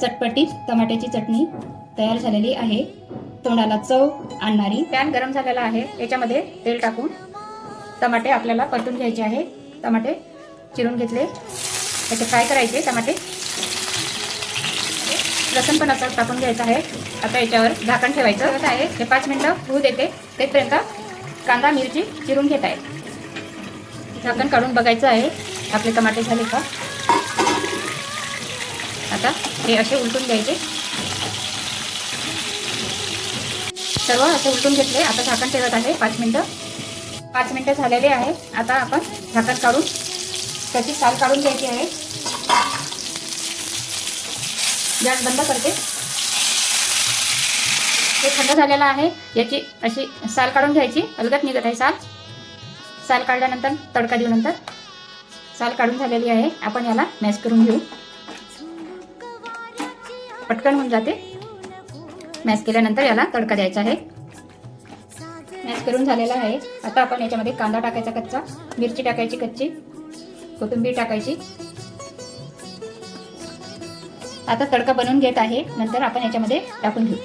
चटपटीत टमाट्याची चटणी तयार झालेली आहे, तोंडाला चव आणणारी। पॅन गरम झालेला आहे, याच्यामध्ये तेल टाकून टमाटे आपल्याला परतून घ्यायचे आहे। टमाटे चिरून घेतले, त्याचे फ्राय करायचे टमाटे। लसूण पण असं टाकून घ्यायचं आहे। आता याच्यावर झाकण ठेवायचं आहे, हे 5 मिनिटं होऊ देते, तेपर्यंत कांदा मिरची चिरून घेत आहे। झाकण काढून बघायचं आहे आपले टमाटे झाले का। आता हे असे उलटून घ्यायचे, सर्व असे उलटून घेतले। आता झाकण ठेवत आहे 5 मिनिटं। 5 मिनिटं झालेले आहे। आता आपण झाकण काढून त्याची साल काढून घ्यायची आहे। गॅस बंद करते। हे थंड झालेला आहे, याची अशी साल काढून घ्यायची, अलगद निघत आहे साल। साल काढल्यानंतर तडका देऊ। नंतर साल काढून झालेली आहे, आपण याला मॅश करून घेऊ, पटकन होऊन जाते। मॅश केल्यानंतर याला तडका द्यायचा आहे। मॅश करून झालेला आहे। आता आपण याच्यामध्ये कांदा टाकायचा कच्चा, मिरची टाकायची कच्ची, कोथिंबीर टाकायची। आता तडका बनवून घेत आहे, नंतर आपण याच्यामध्ये टाकून घेऊ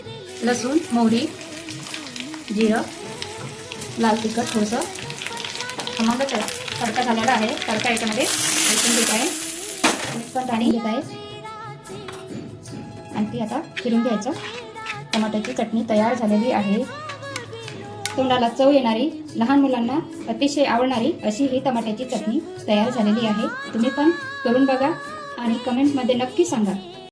लसूण, मोहरी, जिरं, लाल तिखट थोडंसं। मग तडका झालेला आहे, तडका याच्यामध्ये टाकून घेत आहे, पण पाणी घेत आहे आणि ती आता फिरून घ्यायचं। टमाट्याची चटणी तयार झालेली आहे, तोंडाला चव येणारी, लहान मुलांना अतिशय आवडणारी अशी ही टमाट्याची चटणी तयार झालेली आहे। तुम्ही पण करून बघा आणि कमेंटमध्ये नक्की सांगा।